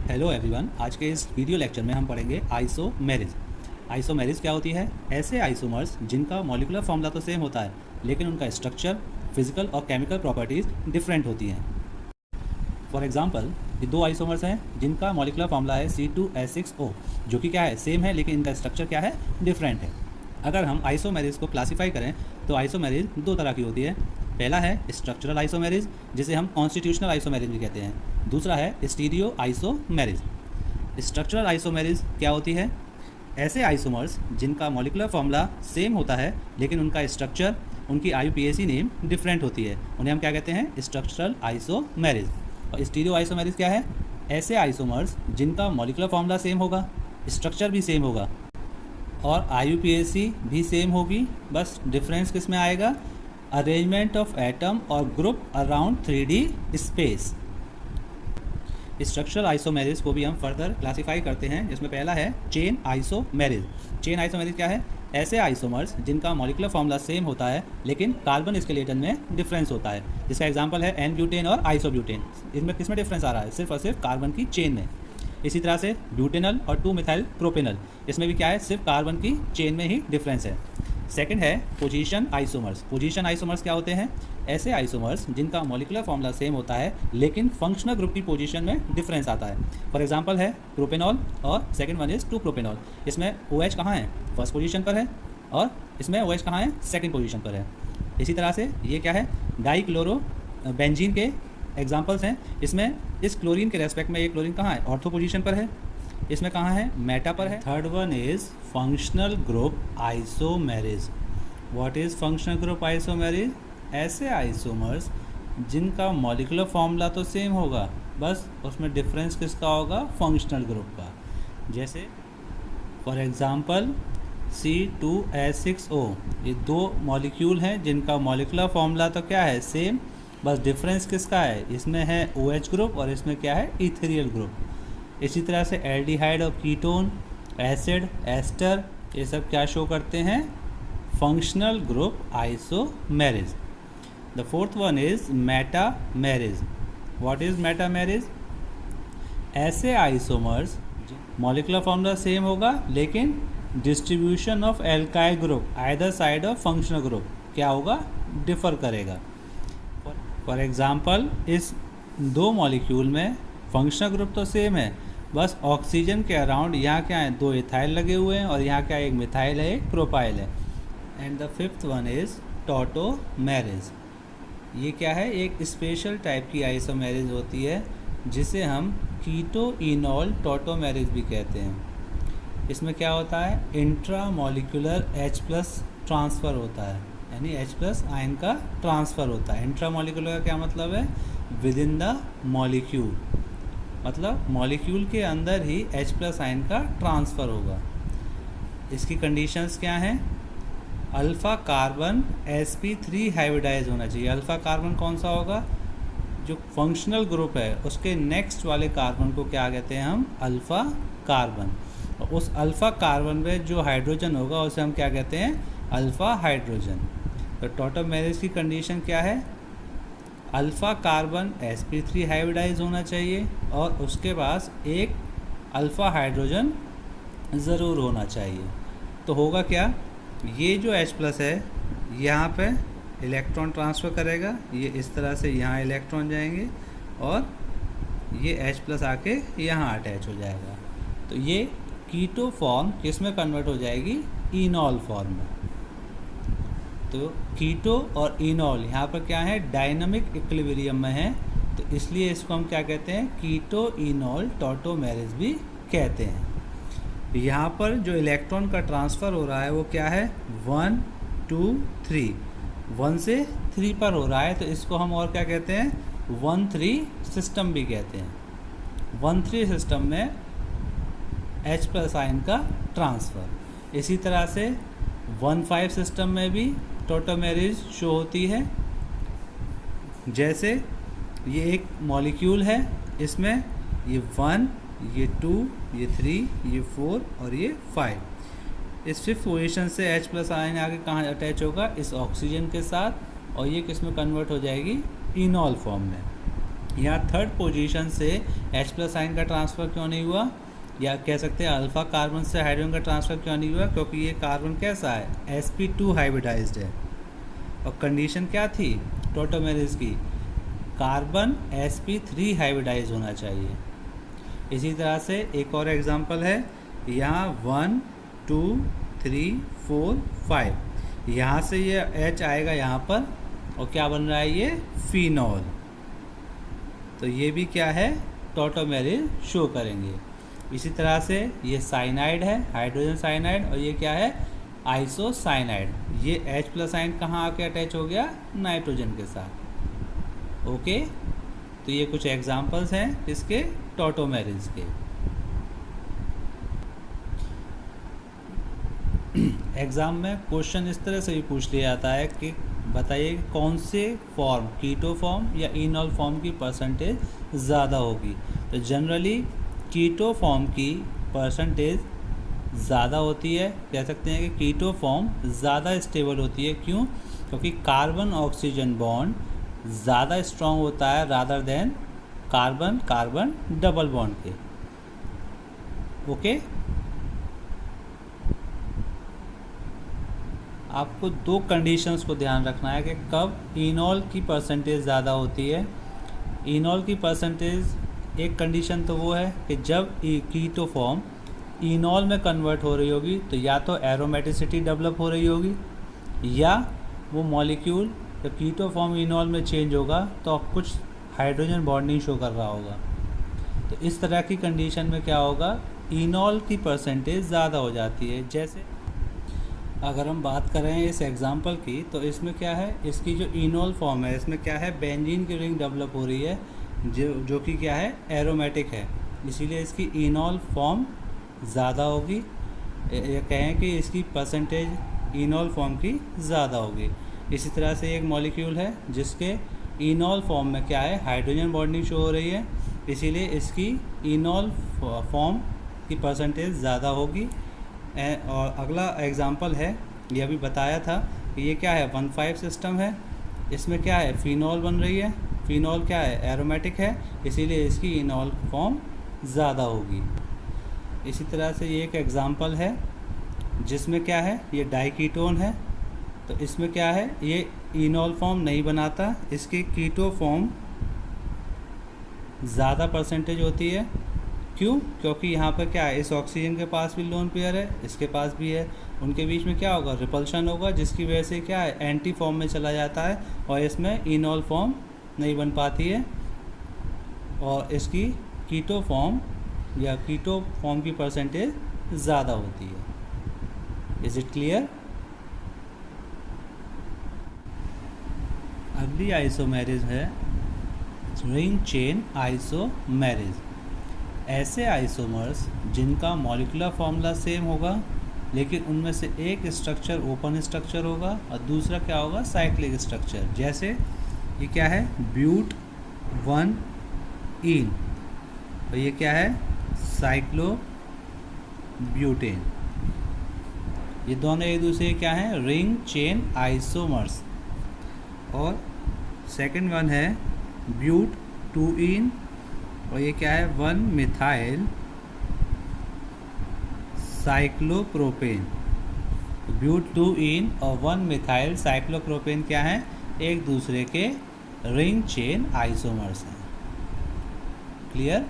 Hello everyone, आज के इस वीडियो लेक्चर में हम पढ़ेंगे आइसोमेरिज। आइसोमेरिज क्या होती है? ऐसे आइसोमर्स जिनका मॉलिक्यूलर फॉर्मूला तो सेम होता है लेकिन उनका स्ट्रक्चर, फिजिकल और केमिकल प्रॉपर्टीज़ डिफरेंट होती हैं। फॉर एग्जांपल, ये दो आइसोमर्स हैं जिनका मॉलिक्यूलर फॉर्मूला है C2H6O, जो कि क्या है, सेम है लेकिन इनका स्ट्रक्चर क्या है, डिफरेंट है। अगर हम आइसोमेरिज को क्लासीफाई करें तो आइसोमेरिज दो तरह की होती है। पहला है स्ट्रक्चरल आइसोमेरिज, जिसे हम कॉन्स्टिट्यूशनल आइसोमेरिज भी कहते हैं। दूसरा है स्टीरियो आइसोमेरिज। स्ट्रक्चरल आइसोमेरिज क्या होती है? ऐसे आइसोमर्स जिनका मॉलिक्यूलर फॉर्मूला सेम होता है लेकिन उनका स्ट्रक्चर, उनकी IUPAC नेम डिफरेंट होती है, उन्हें हम क्या कहते हैं? Structural isomerism. और स्टीरियो आइसोमेरिज क्या है? ऐसे आइसोमर्स जिनका मॉलिक्यूलर फॉर्मूला सेम होगा, स्ट्रक्चर भी सेम होगा और IUPAC भी सेम होगी, बस डिफरेंस किस में आएगा? अरेंजमेंट ऑफ एटम और group around 3D space. Structural isomerism को भी हम फर्दर क्लासीफाई करते हैं, जिसमें पहला है चेन आइसोमेरिज। चेन आइसोमेरिज क्या है? ऐसे आइसोमर्स जिनका मॉलिक्यूलर फॉर्मूला सेम होता है लेकिन कार्बन स्केलेटन में डिफरेंस होता है। इसका एग्जांपल है N-ब्यूटेन और आइसोब्यूटेन। इसमें किस में डिफरेंस आ रहा है? सिर्फ और सिर्फ कार्बन की चेन में। इसी तरह से ब्यूटेनल और 2-मिथाइल प्रोपेनल, इसमें भी क्या है, सिर्फ कार्बन की चेन में ही डिफरेंस है। सेकंड है पोजीशन आइसोमर्स। पोजीशन आइसोमर्स क्या होते हैं? ऐसे आइसोमर्स जिनका मॉलिक्यूलर फॉर्मूला सेम होता है लेकिन फंक्शनल ग्रुप की पोजीशन में डिफरेंस आता है। फॉर एग्जांपल है प्रोपेनॉल और सेकंड वन इज 2-प्रोपेनॉल। इसमें OH कहाँ है? फर्स्ट पोजीशन पर है और इसमें OH कहाँ है? सेकंड पोजीशन पर है। इसी तरह से ये क्या है, डाईक्लोरो बेंजीन के एग्जाम्पल्स हैं। इसमें इस क्लोरीन के रेस्पेक्ट में ये क्लोरीन कहाँ है? ऑर्थो पोजीशन पर है। इसमें कहाँ है? मेटा पर है। Third one is functional group isomerism. What is functional group isomerism? ऐसे आइसोमर्स जिनका मॉलिक्यूलर फॉर्मूला तो सेम होगा, बस उसमें डिफरेंस किसका होगा? फंक्शनल ग्रुप का। जैसे फॉर एग्जांपल C2H6O, ये दो मॉलिक्यूल हैं जिनका मॉलिक्यूलर फॉर्मूला तो क्या है? सेम, बस डिफरेंस किसका है? इसमें है OH ग्रुप और इसमें क्या है? Ethereal group. इसी तरह से एल्डिहाइड और कीटोन, एसिड, एस्टर, ये सब क्या शो करते हैं? Functional group isomerism. The fourth one is metamerism. What is metamerism? ऐसे आइसोमर्स मॉलिक्यूलर फॉर्मूला सेम होगा लेकिन distribution of alkyl group either side of functional group क्या होगा? डिफर करेगा। फॉर एग्जांपल, इस दो मॉलिक्यूल में फंक्शनल ग्रुप तो सेम है, बस ऑक्सीजन के अराउंड यहाँ क्या है? 2 इथाइल लगे हुए हैं और यहाँ क्या है? एक मिथाइल है, एक प्रोपाइल है। And the fifth one is tautomerism. ये क्या है? एक स्पेशल टाइप की आइसोमेरिज होती है जिसे हम कीटो इनॉल टॉटोमेरिज भी कहते हैं। इसमें क्या होता है? इंट्रामॉलिक्यूलर H+ ट्रांसफ़र होता है, यानी H+ आयन का ट्रांसफ़र होता है। इंट्रामॉलिक्यूलर का क्या मतलब है? विद इन द मॉलिक्यूल, मतलब मॉलिक्यूल के अंदर ही H+ आयन का ट्रांसफ़र होगा। इसकी कंडीशंस क्या हैं? अल्फ़ा कार्बन sp3 हाइब्रिडाइज होना चाहिए। अल्फ़ा कार्बन कौन सा होगा? जो फंक्शनल ग्रुप है उसके नेक्स्ट वाले कार्बन को क्या कहते हैं हम? Alpha carbon. और उस अल्फ़ा कार्बन में जो हाइड्रोजन होगा उसे हम क्या कहते हैं? Alpha hydrogen. तो टॉटोमेरिज की कंडीशन क्या है? अल्फ़ा कार्बन sp3 हाइब्रिडाइज होना चाहिए और उसके पास एक अल्फ़ा हाइड्रोजन ज़रूर होना चाहिए। तो होगा क्या? ये जो H+ है यहाँ पे इलेक्ट्रॉन ट्रांसफ़र करेगा, ये इस तरह से यहाँ इलेक्ट्रॉन जाएंगे और ये H+ आके यहाँ अटैच हो जाएगा। तो ये कीटो फॉर्म किस में कन्वर्ट हो जाएगी? इनॉल फॉर्म में। तो कीटो और इनॉल यहाँ पर क्या है? डायनामिक इक्विलिब्रियम में है, तो इसलिए इसको हम क्या कहते हैं? कीटो इनॉल टॉटोमेरिज भी कहते हैं। यहाँ पर जो इलेक्ट्रॉन का ट्रांसफ़र हो रहा है वो क्या है? 1 2 3, 1 से 3 पर हो रहा है, तो इसको हम और क्या कहते हैं? 1-3 सिस्टम भी कहते हैं। 1-3 सिस्टम में H+ आयन का ट्रांसफ़र। इसी तरह से 1-5 सिस्टम में भी टॉटोमेरिज शो होती है। जैसे ये एक मॉलिक्यूल है, इसमें ये 1, ये 2, ये 3, ये 4 और ये 5। इस 5th पोजीशन से H+ आयन आगे कहाँ अटैच होगा? इस ऑक्सीजन के साथ, और ये किस में कन्वर्ट हो जाएगी? इनॉल फॉर्म में। यहाँ थर्ड पोजीशन से H+ आयन का ट्रांसफ़र क्यों नहीं हुआ, या कह सकते हैं अल्फ़ा कार्बन से हाइड्रोजन का ट्रांसफ़र क्यों नहीं हुआ, क्योंकि ये कार्बन कैसा है, sp2 हाइब्रिडाइज्ड है। और कंडीशन क्या थी टॉटोमेरिस की, कार्बन sp3 हाइब्रिडाइज होना चाहिए। इसी तरह से एक और एग्जांपल है, यहाँ 1 2 3 4 5, यहाँ से ये H आएगा यहाँ पर और क्या बन रहा है, ये फिनॉल। तो ये भी क्या है, टॉटोमेरिल शो करेंगे। इसी तरह से ये साइनाइड है, हाइड्रोजन साइनाइड, और ये क्या है, आइसोसाइनाइड। ये H+ आयन कहाँ आके अटैच हो गया, नाइट्रोजन के साथ। ओके, तो ये कुछ एग्जांपल्स हैं इसके टॉटोमेरिल्स के। एग्ज़ाम में क्वेश्चन इस तरह से भी पूछ लिया जाता है कि बताइए कौन से फॉर्म, कीटो फॉर्म या इनॉल फॉर्म की परसेंटेज ज़्यादा होगी। तो जनरली कीटो फॉर्म की परसेंटेज ज़्यादा होती है, कह सकते हैं कि कीटो फॉर्म ज़्यादा स्टेबल होती है। क्यों, क्योंकि कार्बन ऑक्सीजन बॉन्ड ज़्यादा स्ट्रॉन्ग होता है rather than carbon carbon double bond के। ओके, आपको दो कंडीशंस को ध्यान रखना है कि कब इनॉल की परसेंटेज ज़्यादा होती है। इनॉल की परसेंटेज एक कंडीशन तो वो है कि जब कीटो फॉर्म इनॉल में कन्वर्ट हो रही होगी, तो या तो एरोमेटिसिटी डेवलप हो रही होगी, या वो मॉलिक्यूल जब कीटो फॉर्म इनॉल में चेंज होगा तो कुछ हाइड्रोजन बॉन्डिंग शो कर रहा होगा। तो इस तरह की कंडीशन में क्या होगा, इनॉल की परसेंटेज ज़्यादा हो जाती है। जैसे अगर हम बात करें इस एग्जांपल की, तो इसमें क्या है, इसकी जो इनॉल फॉर्म है इसमें क्या है, बेंजीन की रिंग डेवलप हो रही है जो कि क्या है, एरोमेटिक है, इसीलिए इसकी इनॉल फॉर्म ज़्यादा होगी। या कहें कि इसकी परसेंटेज इनॉल फॉर्म की ज़्यादा होगी। इसी तरह से एक मॉलिक्यूल है जिसके इनॉल फॉर्म में क्या है, हाइड्रोजन बॉन्डिंग शो हो रही है, इसीलिए इसकी इनॉल फॉर्म की परसेंटेज ज़्यादा होगी। और अगला एग्जांपल है, ये अभी बताया था कि ये क्या है, 1,5 सिस्टम है, इसमें क्या है, फिनॉल बन रही है। फिनॉल क्या है, एरोमेटिक है, इसीलिए इसकी इनॉल फॉर्म ज़्यादा होगी। इसी तरह से ये एक एग्जांपल है जिसमें क्या है, ये डाइकीटोन है, तो इसमें क्या है, ये इनॉल फॉर्म नहीं बनाता, इसकी कीटो फॉर्म ज़्यादा परसेंटेज होती है। क्यों, क्योंकि यहाँ पर क्या है, इस ऑक्सीजन के पास भी लोन पेयर है, इसके पास भी है, उनके बीच में क्या होगा, रिपल्शन होगा, जिसकी वजह से क्या है, एंटी फॉर्म में चला जाता है और इसमें इनॉल फॉर्म नहीं बन पाती है, और इसकी कीटो फॉर्म या कीटो फॉर्म की परसेंटेज ज़्यादा होती है। Is it clear. अगली आइसोमेरिज है रिंग चेन आइसोमेरिज। ऐसे आइसोमर्स जिनका मॉलिक्यूलर फार्मूला सेम होगा, लेकिन उनमें से एक स्ट्रक्चर ओपन स्ट्रक्चर होगा और दूसरा क्या होगा, साइक्लिक स्ट्रक्चर। जैसे ये क्या है, ब्यूट 1 इन, और ये क्या है, साइक्लो ब्यूटेन। ये दोनों एक दूसरे क्या हैं, रिंग चेन आइसोमर्स। और सेकंड वन है ब्यूट 2 इन, और ये क्या है, 1 मिथाइल साइक्लोप्रोपेन। ब्यूट 2 इन और 1 मिथाइल साइक्लोप्रोपेन क्या है, एक दूसरे के रिंग चेन आइसोमर्स हैं। क्लियर।